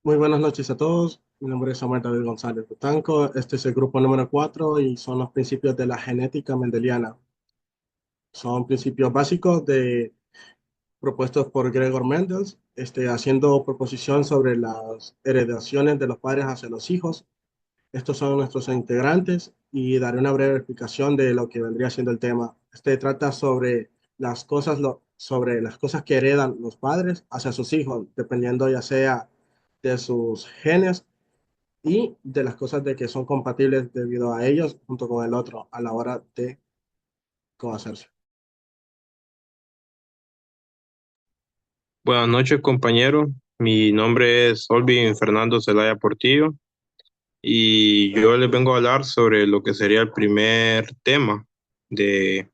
Muy buenas noches a todos. Mi nombre es Samuel David González Butanco. Este es el grupo número 4 y son los principios de la genética mendeliana. Son principios básicos propuestos por Gregor Mendel, haciendo proposición sobre las heredaciones de los padres hacia los hijos. Estos son nuestros integrantes y daré una breve explicación de lo que vendría siendo el tema. Este trata sobre sobre las cosas que heredan los padres hacia sus hijos, dependiendo ya sea de sus genes y de las cosas de que son compatibles debido a ellos junto con el otro a la hora de conocerse. Buenas noches, compañero. Mi nombre es Olvin Fernando Zelaya Portillo y yo les vengo a hablar sobre lo que sería el primer tema de,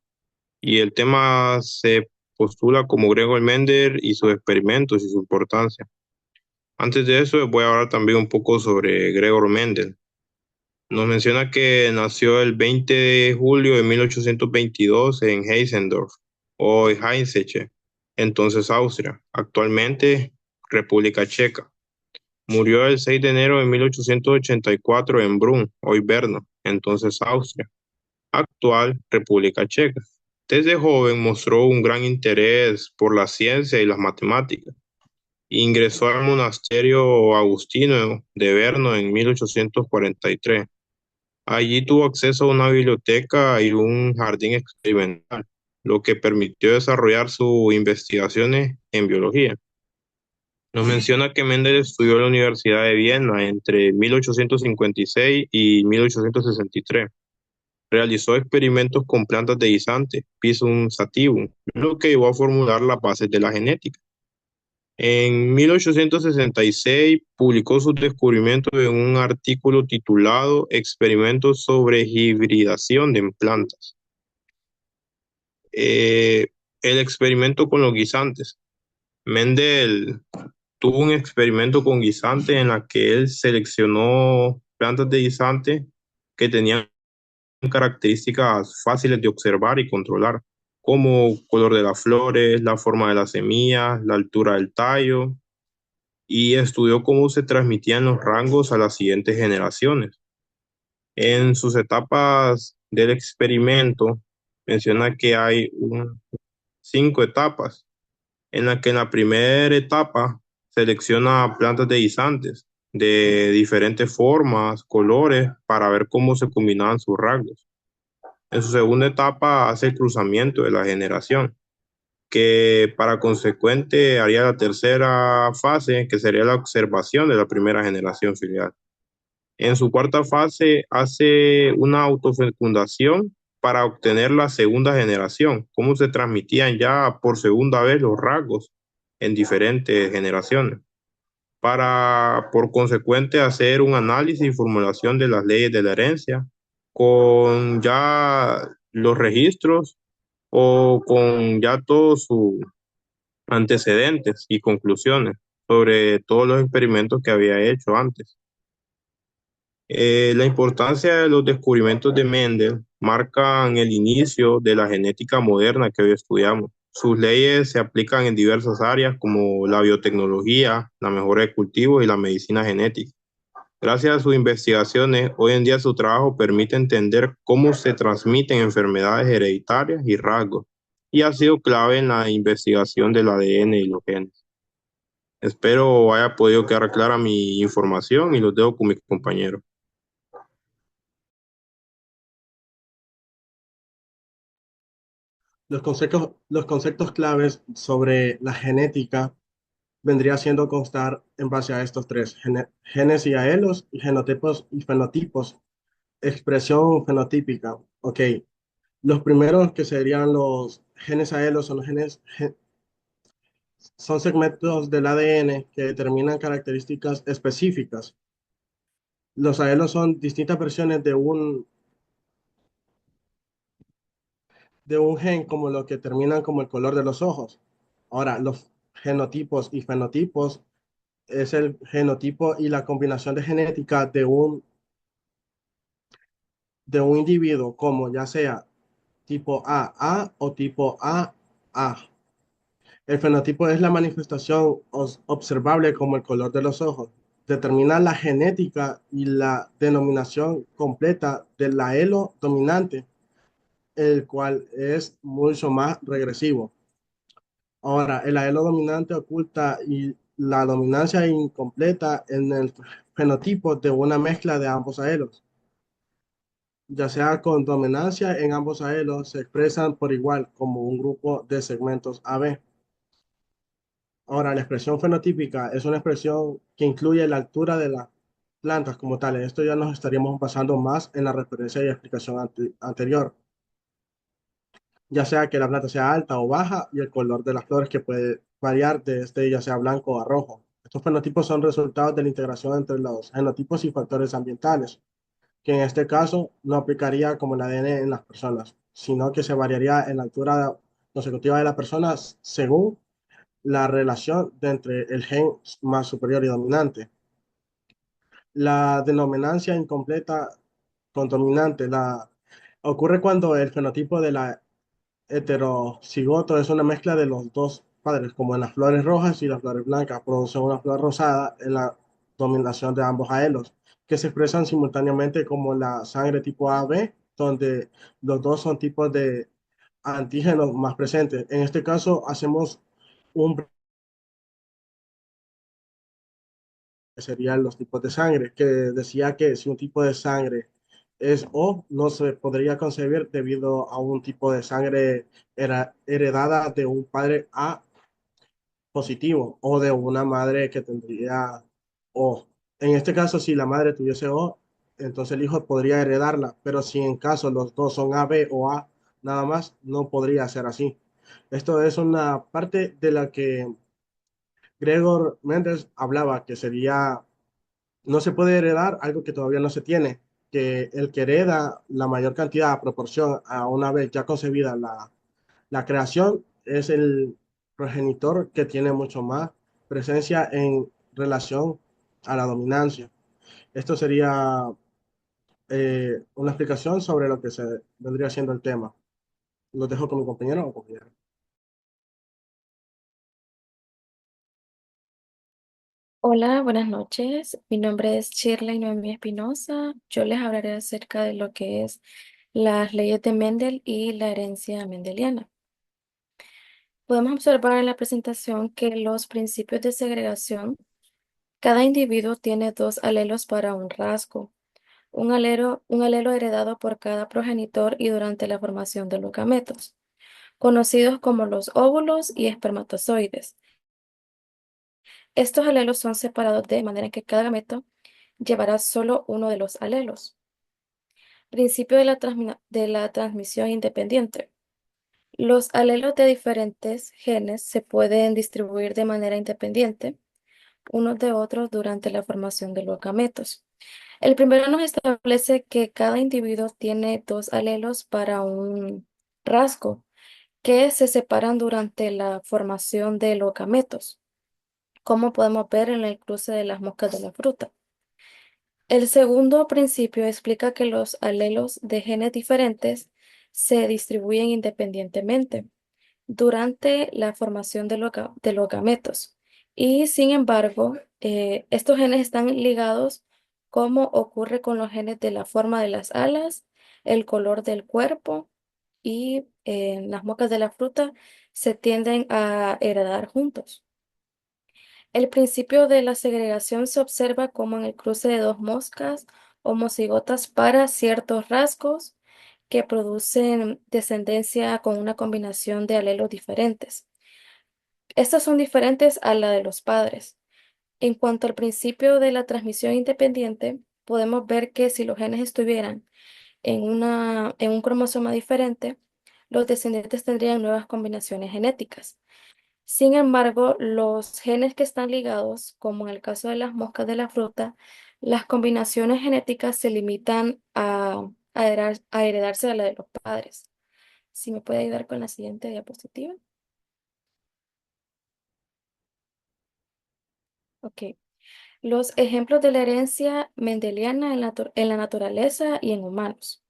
y el tema se postula como Gregor Mendel y sus experimentos y su importancia. Antes de eso, les voy a hablar también un poco sobre Gregor Mendel. Nos menciona que nació el 20 de julio de 1822 en Heissendorf, o Heinzeche, entonces Austria, actualmente República Checa. Murió el 6 de enero de 1884 en Brunn, hoy Brno, entonces Austria, actual República Checa. Desde joven mostró un gran interés por la ciencia y las matemáticas. Ingresó al monasterio agustino de Brno en 1843. Allí tuvo acceso a una biblioteca y un jardín experimental, lo que permitió desarrollar sus investigaciones en biología. Nos menciona que Mendel estudió en la Universidad de Viena entre 1856 y 1863. Realizó experimentos con plantas de guisante, Pisum sativum, lo que llevó a formular las bases de la genética. En 1866 publicó sus descubrimientos en un artículo titulado Experimentos sobre hibridación de plantas. Eh, el experimento con los guisantes. Mendel tuvo un experimento con guisantes en la que él seleccionó plantas de guisante que tenían características fáciles de observar y controlar, como color de las flores, la forma de las semillas, la altura del tallo, y estudió cómo se transmitían los rangos a las siguientes generaciones. En sus etapas del experimento, menciona que hay 5 etapas, en la que en la primera etapa selecciona plantas de guisantes de diferentes formas, colores, para ver cómo se combinaban sus rangos. En su segunda etapa hace el cruzamiento de la generación, que para consecuente haría la tercera fase, que sería la observación de la primera generación filial. En su cuarta fase hace una autofecundación para obtener la segunda generación, cómo se transmitían ya por segunda vez los rasgos en diferentes generaciones, para por consecuente hacer un análisis y formulación de las leyes de la herencia con ya los registros o con ya todos sus antecedentes y conclusiones sobre todos los experimentos que había hecho antes. La importancia de los descubrimientos de Mendel marcan el inicio de la genética moderna que hoy estudiamos. Sus leyes se aplican en diversas áreas como la biotecnología, la mejora de cultivos y la medicina genética. Gracias a sus investigaciones, hoy en día su trabajo permite entender cómo se transmiten enfermedades hereditarias y rasgos, y ha sido clave en la investigación del ADN y los genes. Espero haya podido quedar clara mi información y los dejo con mis compañeros. Los conceptos claves sobre la genética vendría siendo constar en base a estos tres, genes y aelos, y genotipos y fenotipos, expresión fenotípica. Ok, los primeros que serían los genes aelos son son segmentos del ADN que determinan características específicas. Los aelos son distintas versiones de un gen como lo que terminan como el color de los ojos. Ahora, los genotipos y fenotipos es el genotipo y la combinación de genética de un individuo, como ya sea tipo A o tipo A. El fenotipo es la manifestación observable como el color de los ojos. determina la genética y la denominación completa del alelo dominante, el cual es mucho más regresivo. Ahora, el alelo dominante oculta y la dominancia incompleta en el fenotipo de una mezcla de ambos alelos, ya sea con dominancia en ambos alelos, se expresan por igual como un grupo de segmentos AB. Ahora, la expresión fenotípica es una expresión que incluye la altura de las plantas como tal. En esto ya nos estaríamos basando más en la referencia y explicación anterior, ya sea que la planta sea alta o baja y el color de las flores que puede variar de este ya sea blanco a rojo. Estos fenotipos son resultados de la integración entre los genotipos y factores ambientales, que en este caso no aplicaría como el ADN en las personas, sino que se variaría en la altura consecutiva de las personas según la relación de entre el gen más superior y dominante. La denominancia incompleta con dominante ocurre cuando el fenotipo de la heterocigoto es una mezcla de los dos padres, como en las flores rojas y las flores blancas, produce una flor rosada en la dominación de ambos aelos, que se expresan simultáneamente como la sangre tipo AB, donde los dos son tipos de antígenos más presentes. En este caso, hacemos un que serían los tipos de sangre, que decía que si un tipo de sangre es O, no se podría concebir debido a un tipo de sangre heredada de un padre A positivo o de una madre que tendría O. En este caso, si la madre tuviese O, entonces el hijo podría heredarla, pero si en caso los dos son AB o A, nada más, no podría ser así. Esto es una parte de la que Gregor Méndez hablaba, que sería no se puede heredar algo que todavía no se tiene, que el que hereda la mayor cantidad a proporción a una vez ya concebida la creación es el progenitor que tiene mucho más presencia en relación a la dominancia. Esto sería una explicación sobre lo que se vendría siendo el tema. Lo dejo con mi compañero o compañera. Hola, buenas noches. Mi nombre es Shirley Noemí Espinosa. Yo les hablaré acerca de lo que es las leyes de Mendel y la herencia mendeliana. Podemos observar en la presentación que los principios de segregación, cada individuo tiene dos alelos para un rasgo, un alelo heredado por cada progenitor y durante la formación de los gametos, conocidos como los óvulos y espermatozoides. Estos alelos son separados de manera que cada gameto llevará solo uno de los alelos. Principio de de la transmisión independiente. Los alelos de diferentes genes se pueden distribuir de manera independiente unos de otros durante la formación de los gametos. El primero nos establece que cada individuo tiene dos alelos para un rasgo que se separan durante la formación de los gametos, como podemos ver en el cruce de las moscas de la fruta. El segundo principio explica que los alelos de genes diferentes se distribuyen independientemente durante la formación de los gametos. Y sin embargo, estos genes están ligados como ocurre con los genes de la forma de las alas, el color del cuerpo y las moscas de la fruta se tienden a heredar juntos. El principio de la segregación se observa como en el cruce de dos moscas homocigotas para ciertos rasgos que producen descendencia con una combinación de alelos diferentes. Estas son diferentes a la de los padres. En cuanto al principio de la transmisión independiente, podemos ver que si los genes estuvieran en un cromosoma diferente, los descendientes tendrían nuevas combinaciones genéticas. Sin embargo, los genes que están ligados, como en el caso de las moscas de la fruta, las combinaciones genéticas se limitan a heredarse de la de los padres. Si me puede ayudar con la siguiente diapositiva. Ok. Los ejemplos de la herencia mendeliana en la naturaleza y en humanos.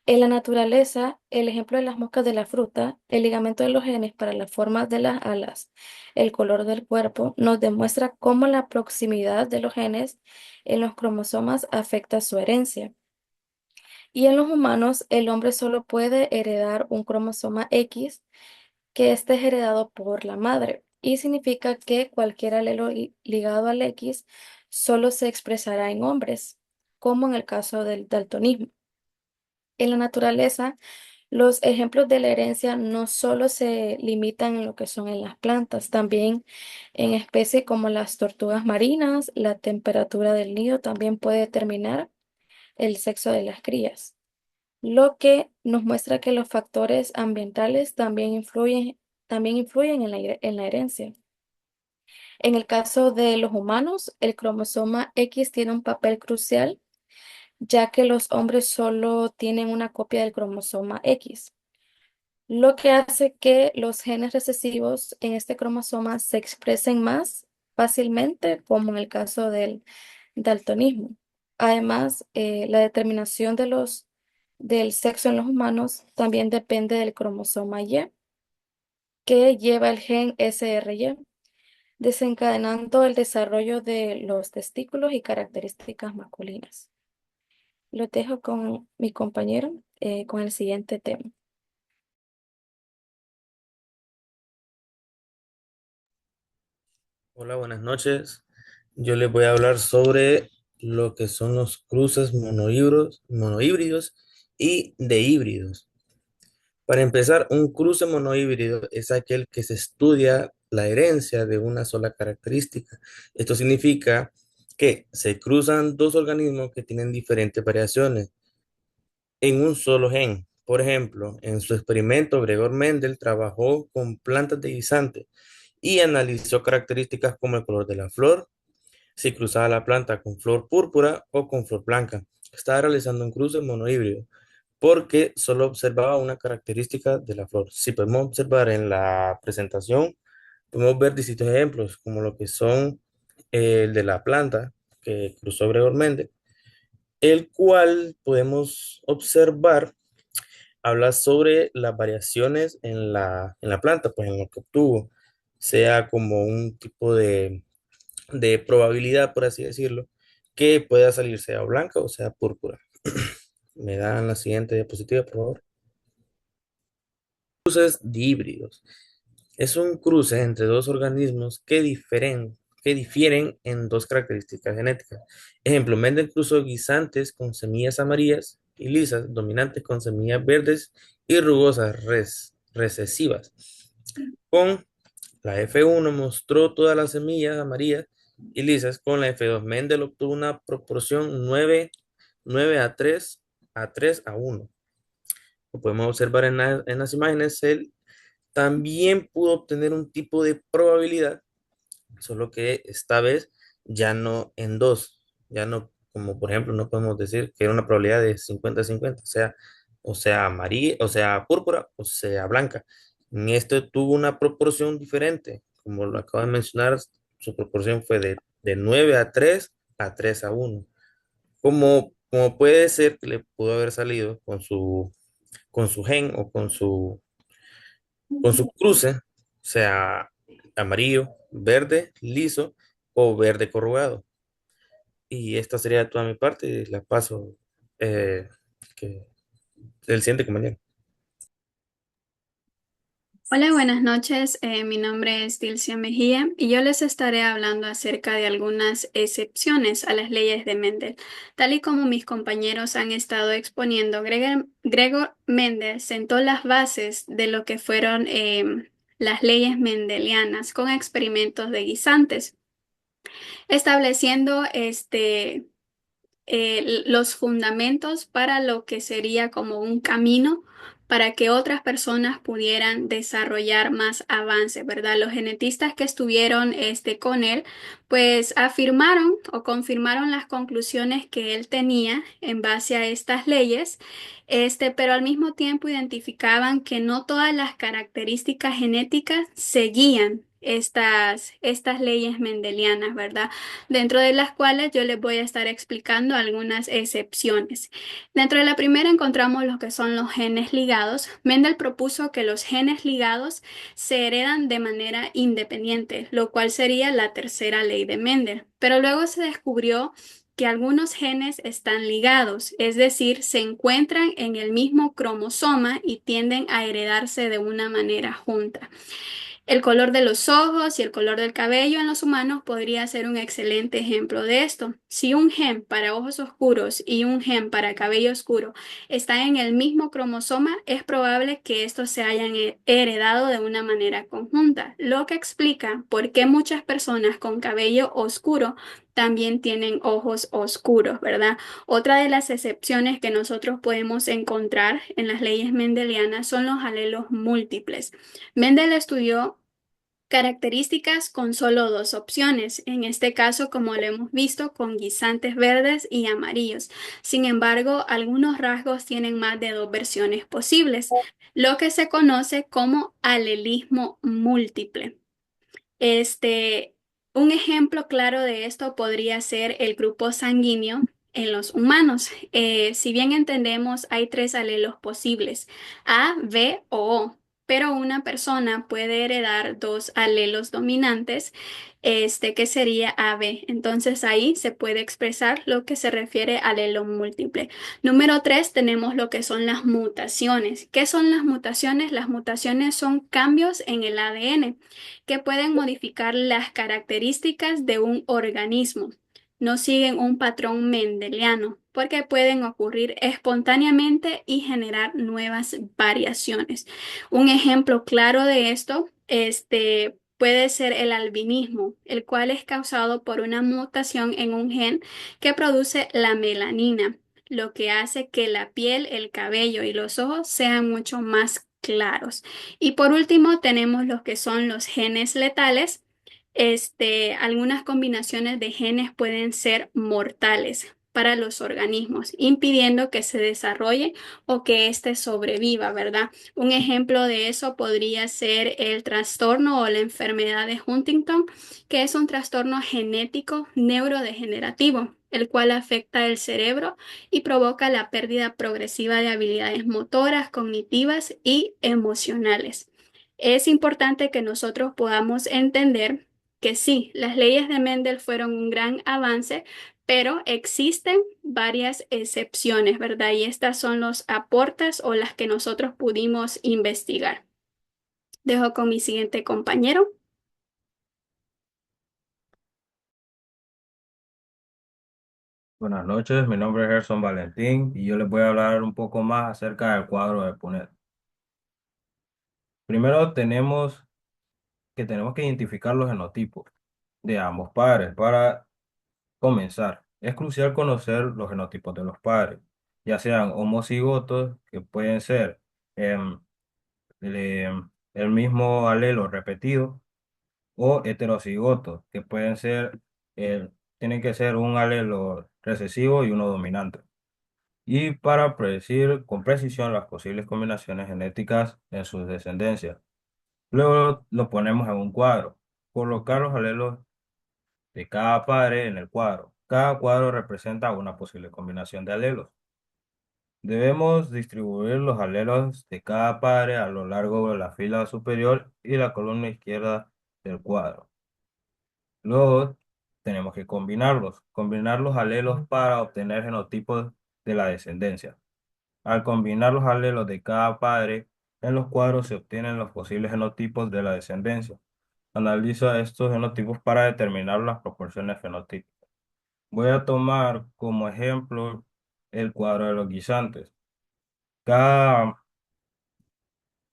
En la naturaleza, el ejemplo de las moscas de la fruta, el ligamento de los genes para la forma de las alas, el color del cuerpo, nos demuestra cómo la proximidad de los genes en los cromosomas afecta su herencia. Y en los humanos, el hombre solo puede heredar un cromosoma X que este es heredado por la madre. Y significa que cualquier alelo ligado al X solo se expresará en hombres, como en el caso del daltonismo. En la naturaleza, los ejemplos de la herencia no solo se limitan en lo que son en las plantas, también en especies como las tortugas marinas, la temperatura del nido también puede determinar el sexo de las crías, lo que nos muestra que los factores ambientales también influyen en en la herencia. En el caso de los humanos, el cromosoma X tiene un papel crucial, ya que los hombres solo tienen una copia del cromosoma X, lo que hace que los genes recesivos en este cromosoma se expresen más fácilmente, como en el caso del daltonismo. Además, la determinación del sexo en los humanos también depende del cromosoma Y, que lleva el gen SRY, desencadenando el desarrollo de los testículos y características masculinas. Lo dejo con mi compañero con el siguiente tema. Hola, buenas noches. Yo les voy a hablar sobre lo que son los cruces monohíbridos y de híbridos. Para empezar, un cruce monohíbrido es aquel que se estudia la herencia de una sola característica. Esto significa que se cruzan dos organismos que tienen diferentes variaciones en un solo gen. Por ejemplo, en su experimento, Gregor Mendel trabajó con plantas de guisante y analizó características como el color de la flor, si cruzaba la planta con flor púrpura o con flor blanca. Estaba realizando un cruce monohíbrido porque solo observaba una característica de la flor. Si podemos observar en la presentación, podemos ver distintos ejemplos, como lo que son el de la planta que cruzó Gregor Mendel, el cual podemos observar, habla sobre las variaciones en en la planta, pues en lo que obtuvo, sea como un tipo de probabilidad, por así decirlo, que pueda salir sea blanca o sea púrpura. Me dan la siguiente diapositiva, por favor. Cruces dihíbridos. Es un cruce entre dos organismos que difieren en dos características genéticas. Ejemplo, Mendel cruzó guisantes con semillas amarillas y lisas, dominantes con semillas verdes y rugosas recesivas. Con la F1 mostró todas las semillas amarillas y lisas. Con la F2, Mendel obtuvo una proporción 9 a 3 a 1. Lo podemos observar en las imágenes. Él también pudo obtener un tipo de probabilidad, solo que esta vez ya no en dos, ya no, como por ejemplo, no podemos decir que era una probabilidad de 50-50, o sea, amarilla, o sea, púrpura, o sea, blanca. En esto tuvo una proporción diferente, como lo acabo de mencionar, su proporción fue de 9 a 3 a 1. Como puede ser que le pudo haber salido con su gen o con su cruce, sea amarillo, verde, liso o verde corrugado. Y esta sería toda mi parte y la paso que, el siguiente compañero. Hola, buenas noches. Mi nombre es Dilcia Mejía y yo les estaré hablando acerca de algunas excepciones a las leyes de Mendel. Tal y como mis compañeros han estado exponiendo, Gregor Mendel sentó las bases de lo que fueron las leyes mendelianas con experimentos de guisantes, estableciendo los fundamentos para lo que sería como un camino para que otras personas pudieran desarrollar más avances, ¿verdad? Los genetistas que estuvieron con él, pues afirmaron o confirmaron las conclusiones que él tenía en base a estas leyes, pero al mismo tiempo identificaban que no todas las características genéticas seguían estas leyes mendelianas, ¿verdad? Dentro de las cuales yo les voy a estar explicando algunas excepciones. Dentro de la primera encontramos lo que son los genes ligados. Mendel propuso que los genes ligados se heredan de manera independiente, lo cual sería la tercera ley de Mendel. Pero luego se descubrió que algunos genes están ligados, es decir, se encuentran en el mismo cromosoma y tienden a heredarse de una manera junta. El color de los ojos y el color del cabello en los humanos podría ser un excelente ejemplo de esto. Si un gen para ojos oscuros y un gen para cabello oscuro están en el mismo cromosoma, es probable que estos se hayan heredado de una manera conjunta, lo que explica por qué muchas personas con cabello oscuro también tienen ojos oscuros, ¿verdad? Otra de las excepciones que nosotros podemos encontrar en las leyes mendelianas son los alelos múltiples. Mendel estudió características con solo dos opciones, en este caso, como lo hemos visto, con guisantes verdes y amarillos. Sin embargo, algunos rasgos tienen más de dos versiones posibles, lo que se conoce como alelismo múltiple. Este, un ejemplo claro de esto podría ser el grupo sanguíneo en los humanos. Si bien entendemos, hay tres alelos posibles, A, B o O, pero una persona puede heredar dos alelos dominantes, que sería AB. Entonces ahí se puede expresar lo que se refiere al alelo múltiple. Número 3 tenemos lo que son las mutaciones. ¿Qué son las mutaciones? Las mutaciones son cambios en el ADN que pueden modificar las características de un organismo. No siguen un patrón mendeliano porque pueden ocurrir espontáneamente y generar nuevas variaciones. Un ejemplo claro de esto, puede ser el albinismo, el cual es causado por una mutación en un gen que produce la melanina, lo que hace que la piel, el cabello y los ojos sean mucho más claros. Y por último, tenemos los que son los genes letales. Algunas combinaciones de genes pueden ser mortales para los organismos, impidiendo que se desarrolle o que éste sobreviva, ¿verdad? Un ejemplo de eso podría ser el trastorno o la enfermedad de Huntington, que es un trastorno genético neurodegenerativo, el cual afecta el cerebro y provoca la pérdida progresiva de habilidades motoras, cognitivas y emocionales. Es importante que nosotros podamos entender que sí, las leyes de Mendel fueron un gran avance, pero existen varias excepciones, ¿verdad? Y estas son los aportes o las que nosotros pudimos investigar. Dejo con mi siguiente compañero. Buenas noches, mi nombre es Gerson Valentín y yo les voy a hablar un poco más acerca del cuadro de Punnett. Primero tenemos que identificar los genotipos de ambos padres. Para comenzar, es crucial conocer los genotipos de los padres, ya sean homocigotos, que pueden ser em, el mismo alelo repetido, o heterocigotos, que tienen que ser un alelo recesivo y uno dominante. Y para predecir con precisión las posibles combinaciones genéticas en sus descendencias. Luego lo ponemos en un cuadro. Colocar los alelos de cada padre en el cuadro. Cada cuadro representa una posible combinación de alelos. Debemos distribuir los alelos de cada padre a lo largo de la fila superior y la columna izquierda del cuadro. Luego tenemos que combinar los alelos para obtener genotipos de la descendencia. Al combinar los alelos de cada padre, en los cuadros se obtienen los posibles genotipos de la descendencia. Analiza estos genotipos para determinar las proporciones fenotípicas. Voy a tomar como ejemplo el cuadro de los guisantes. Cada,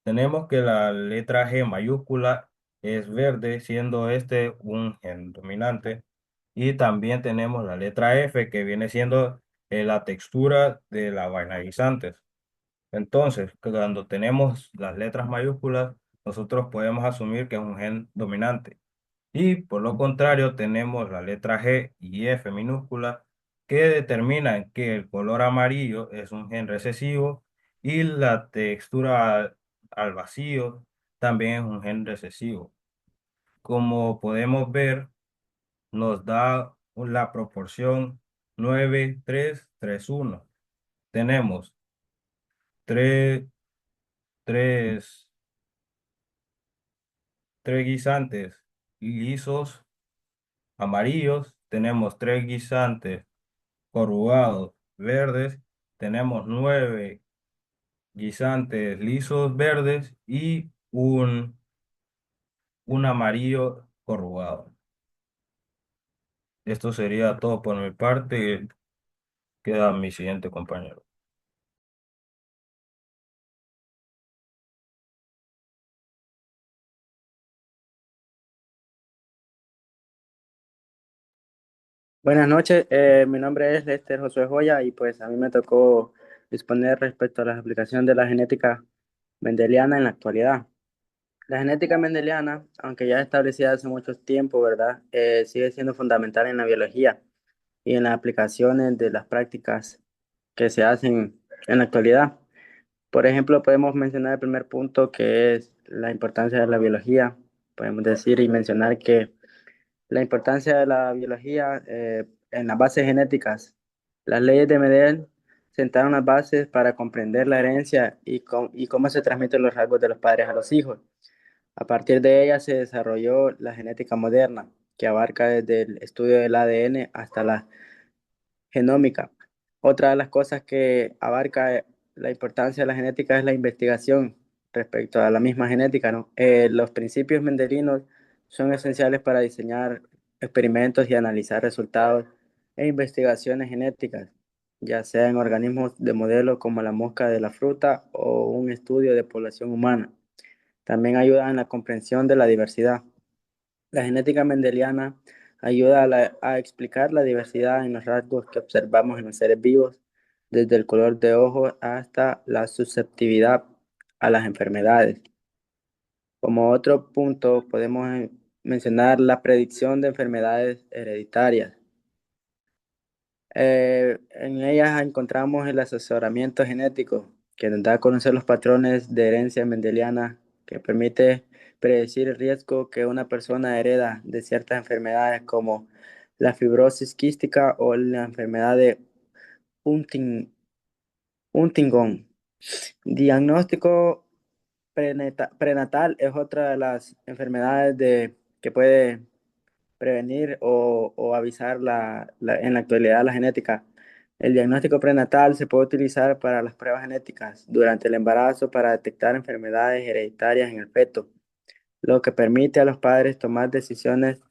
Tenemos que la letra G mayúscula es verde, siendo este un gen dominante. Y también tenemos la letra F, que viene siendo la textura de la vaina guisantes. Entonces, cuando tenemos las letras mayúsculas, nosotros podemos asumir que es un gen dominante. Y por lo contrario, tenemos la letra G y F minúscula que determinan que el color amarillo es un gen recesivo y la textura al vacío también es un gen recesivo. como podemos ver, nos da la proporción 9-3-3-1. Tenemos tres, tres, tres guisantes lisos amarillos, tenemos tres guisantes corrugados verdes, tenemos 9 guisantes lisos verdes y un amarillo corrugado. Esto sería todo por mi parte. Queda mi siguiente compañero. Buenas noches, mi nombre es Lester Josué Joya y pues a mí me tocó exponer respecto a la aplicación de la genética mendeliana en la actualidad. La genética mendeliana, aunque ya establecida hace mucho tiempo, ¿verdad? Sigue siendo fundamental en la biología y en las aplicaciones de las prácticas que se hacen en la actualidad. Por ejemplo, podemos mencionar el primer punto que es la importancia de la biología. Podemos decir y mencionar que la importancia de la biología en las bases genéticas. Las leyes de Mendel sentaron las bases para comprender la herencia y cómo se transmiten los rasgos de los padres a los hijos. A partir de ellas se desarrolló la genética moderna, que abarca desde el estudio del ADN hasta la genómica. Otra de las cosas que abarca la importancia de la genética es la investigación respecto a la misma genética, ¿no? Los principios mendelinos son esenciales para diseñar experimentos y analizar resultados e investigaciones genéticas, ya sea en organismos de modelo como la mosca de la fruta o un estudio de población humana. También ayuda en la comprensión de la diversidad. La genética mendeliana ayuda a explicar la diversidad en los rasgos que observamos en los seres vivos, desde el color de ojos hasta la susceptibilidad a las enfermedades. Como otro punto, podemos mencionar la predicción de enfermedades hereditarias. En ellas encontramos el asesoramiento genético, que nos da a conocer los patrones de herencia mendeliana, que permite predecir el riesgo que una persona hereda de ciertas enfermedades como la fibrosis quística o la enfermedad de Huntington. Diagnóstico prenatal es otra de las enfermedades que puede prevenir o avisar en la actualidad la genética. El diagnóstico prenatal se puede utilizar para las pruebas genéticas durante el embarazo para detectar enfermedades hereditarias en el feto, lo que permite a los padres tomar decisiones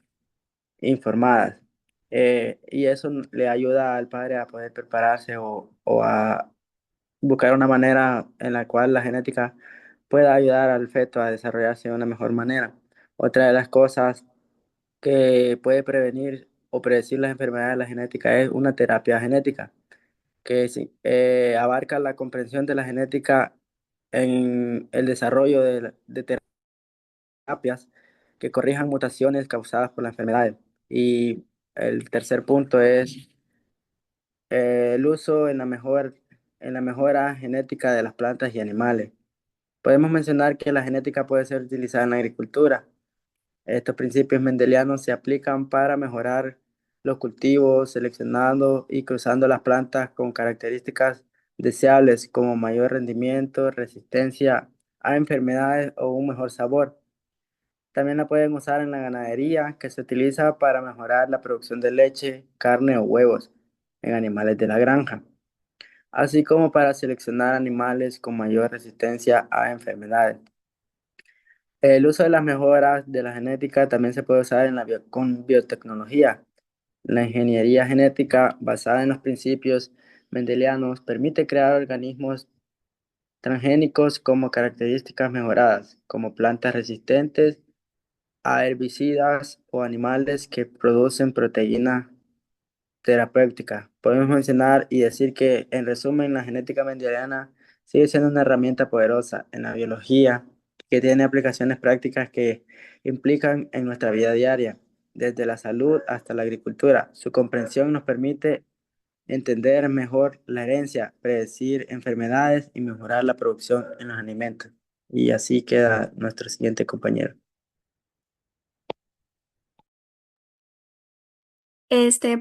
informadas. Y eso le ayuda al padre a poder prepararse o a buscar una manera en la cual la genética pueda ayudar al feto a desarrollarse de una mejor manera. Otra de las cosas que puede prevenir o predecir las enfermedades de la genética es una terapia genética, que sí, abarca la comprensión de la genética en el desarrollo de terapias que corrijan mutaciones causadas por las enfermedades. Y el tercer punto es el uso en la mejora genética de las plantas y animales. Podemos mencionar que la genética puede ser utilizada en la agricultura. Estos principios mendelianos se aplican para mejorar los cultivos, seleccionando y cruzando las plantas con características deseables como mayor rendimiento, resistencia a enfermedades o un mejor sabor. También la pueden usar en la ganadería, que se utiliza para mejorar la producción de leche, carne o huevos en animales de la granja, así como para seleccionar animales con mayor resistencia a enfermedades. El uso de las mejoras de la genética también se puede usar con biotecnología. La ingeniería genética basada en los principios mendelianos permite crear organismos transgénicos como características mejoradas, como plantas resistentes a herbicidas o animales que producen proteína terapéutica. Podemos mencionar y decir que, en resumen, la genética mendeliana sigue siendo una herramienta poderosa en la biología que tiene aplicaciones prácticas que implican en nuestra vida diaria, desde la salud hasta la agricultura. Su comprensión nos permite entender mejor la herencia, predecir enfermedades y mejorar la producción en los alimentos. Y así queda nuestro siguiente compañero.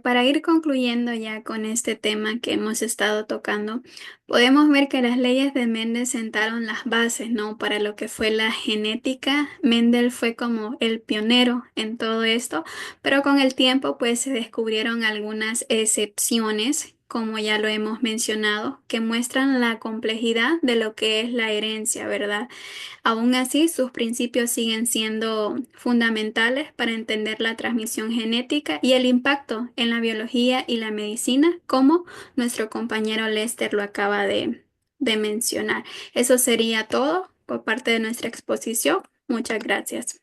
Para ir concluyendo ya con este tema que hemos estado tocando, podemos ver que las leyes de Mendel sentaron las bases, ¿no? Para lo que fue la genética. Mendel fue como el pionero en todo esto, pero con el tiempo pues se descubrieron algunas excepciones, como ya lo hemos mencionado, que muestran la complejidad de lo que es la herencia, ¿verdad? Aún así, sus principios siguen siendo fundamentales para entender la transmisión genética y el impacto en la biología y la medicina, como nuestro compañero Lester lo acaba de mencionar. Eso sería todo por parte de nuestra exposición. Muchas gracias.